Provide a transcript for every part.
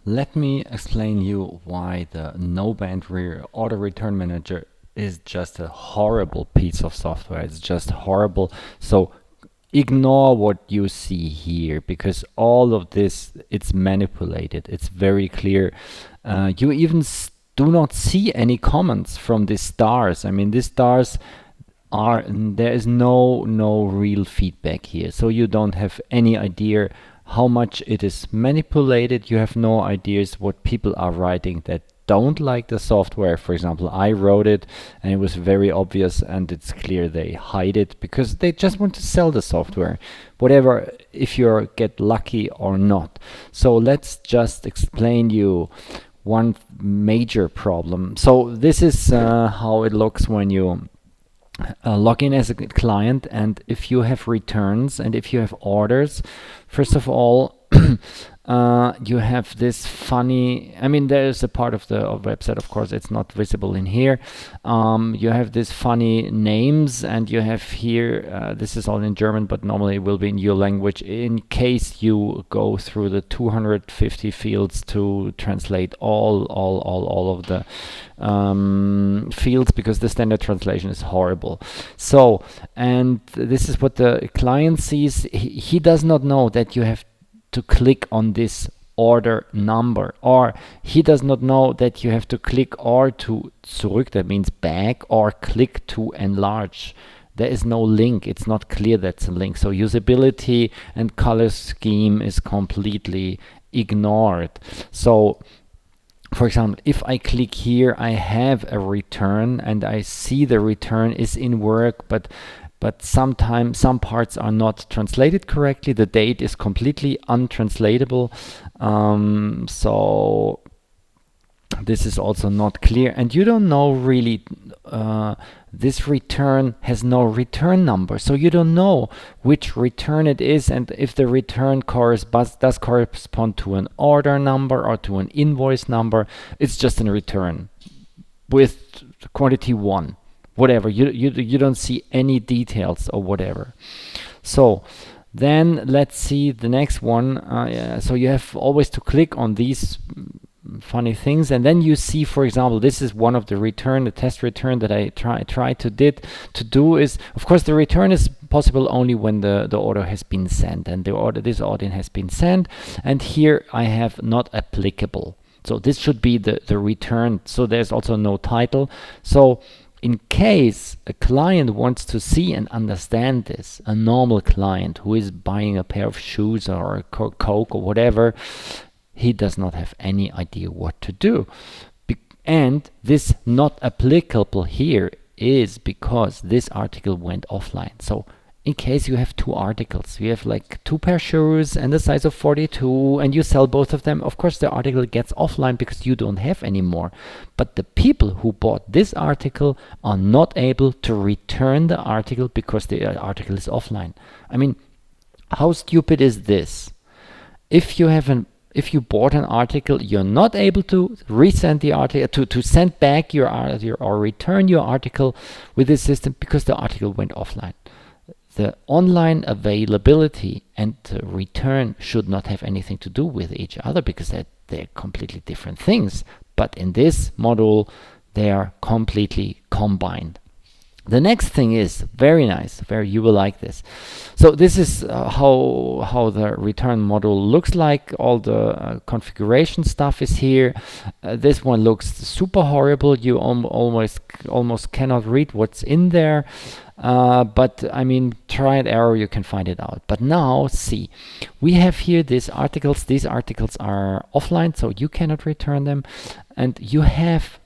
Let me explain you why the Knowband auto return manager is just a horrible piece of software. It's just horrible. So ignore what you see here, because all of this, it's manipulated. It's very clear. You even do not see any comments from these stars. I mean, these stars are, there is no real feedback here, so you don't have any idea how much it is manipulated. You have no ideas what people are writing that don't like the software. For example, I wrote it and it was very obvious, and it's clear they hide it because they just want to sell the software, whatever, if you get lucky or not. So let's just explain you one major problem. So this is how it looks when you log in as a client, and if you have returns and if you have orders. First of all, you have this funny, I mean, there is a part of the website, of course, it's not visible in here. You have this funny names, and you have here, this is all in German, but normally it will be in your language in case you go through the 250 fields to translate all of the fields, because the standard translation is horrible. So, and this is what the client sees. He does not know that you have to click on this order number, or he does not know that you have to click or to zurück, that means back, or click to enlarge. There is no link. It's not clear that's a link. So usability and color scheme is completely ignored. So for example, if I click here, I have a return, and I see the return is in work, but sometimes some parts are not translated correctly. The date is completely untranslatable. So this is also not clear, and you don't know really. This return has no return number, so you don't know which return it is, and if the return does correspond to an order number or to an invoice number. It's just a return with quantity 1, whatever. You don't see any details or whatever. So then let's see the next one. So you have always to click on these funny things, and then you see, for example, this is one of the test return that I try to do is, of course, the return is possible only when the order has been sent, and this order has been sent, and here I have not applicable. So this should be the return. So there's also no title. So in case a client wants to see and understand this, a normal client who is buying a pair of shoes or a Coke or whatever, he does not have any idea what to do. And this not applicable here is because this article went offline. So in case you have 2 articles, you have like 2 pair shoes and the size of 42, and you sell both of them, of course the article gets offline because you don't have any more. But the people who bought this article are not able to return the article because the article is offline. I mean, how stupid is this? If you bought an article, you're not able to resend the article, to send back your article or return your article with this system because the article went offline. The online availability and the return should not have anything to do with each other because they're completely different things. But in this module, they are completely combined. The next thing is very nice, you will like this. So this is how the return module looks like. All the configuration stuff is here. This one looks super horrible. You almost cannot read what's in there. But I mean, try and error, you can find it out. But now see, we have here these articles. These articles are offline, so you cannot return them, and you have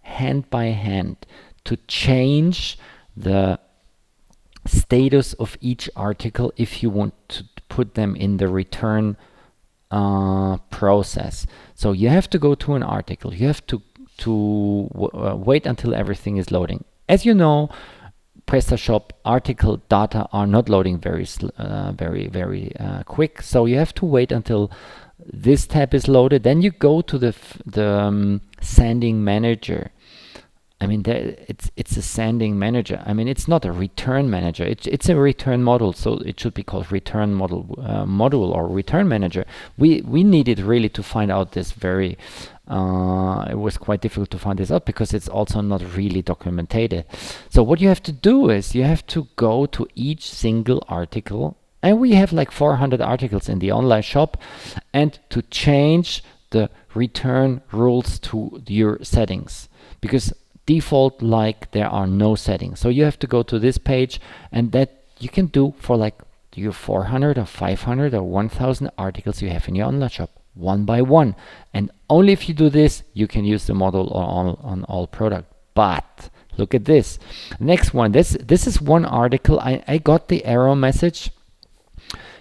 hand by hand to change the status of each article if you want to put them in the return process. So you have to go to an article. You have to wait until everything is loading. As you know, PrestaShop article data are not loading very quick. So you have to wait until this tab is loaded. Then you go to the sending manager. I mean, it's a sending manager. I mean, it's not a return manager. It's a return model, so it should be called return module or return manager. We needed really to find out this very. It was quite difficult to find this out because it's also not really documented. So what you have to do is you have to go to each single article, and we have like 400 articles in the online shop, and to change the return rules to your settings, because default, like, there are no settings. So you have to go to this page, and that you can do for like your 400 or 500 or 1000 articles you have in your online shop, one by one. And only if you do this, you can use the model on all product. But look at this next one. This is one article. I got the error message.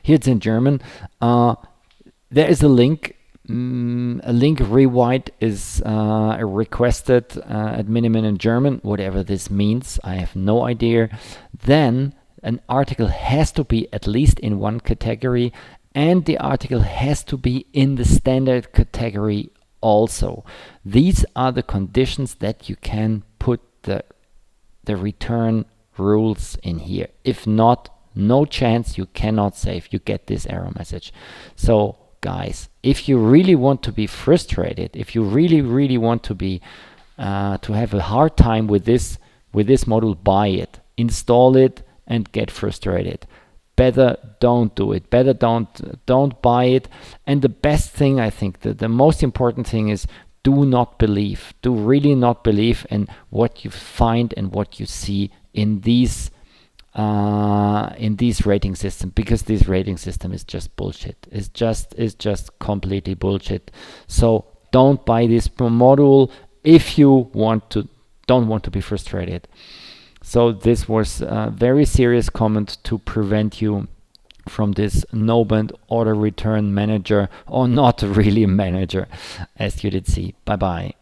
Here it's in German. There is a link. A link rewrite is requested at minimum in German, whatever this means. I have no idea. Then an article has to be at least in one category, and the article has to be in the standard category also. These are the conditions that you can put the return rules in here. If not, no chance, you cannot save. You get this error message. So guys, if you really want to be frustrated, if you really want to be to have a hard time with this module, buy it, install it, and get frustrated. Better don't do it. Better don't buy it. And the best thing, I think, the most important thing is, do not believe. Do really not believe in what you find and what you see in these rating system, because this rating system is just bullshit. It's just completely bullshit. So don't buy this module if you don't want to be frustrated. So this was a very serious comment to prevent you from this Knowband auto return manager, or not really manager, as you did see. Bye bye.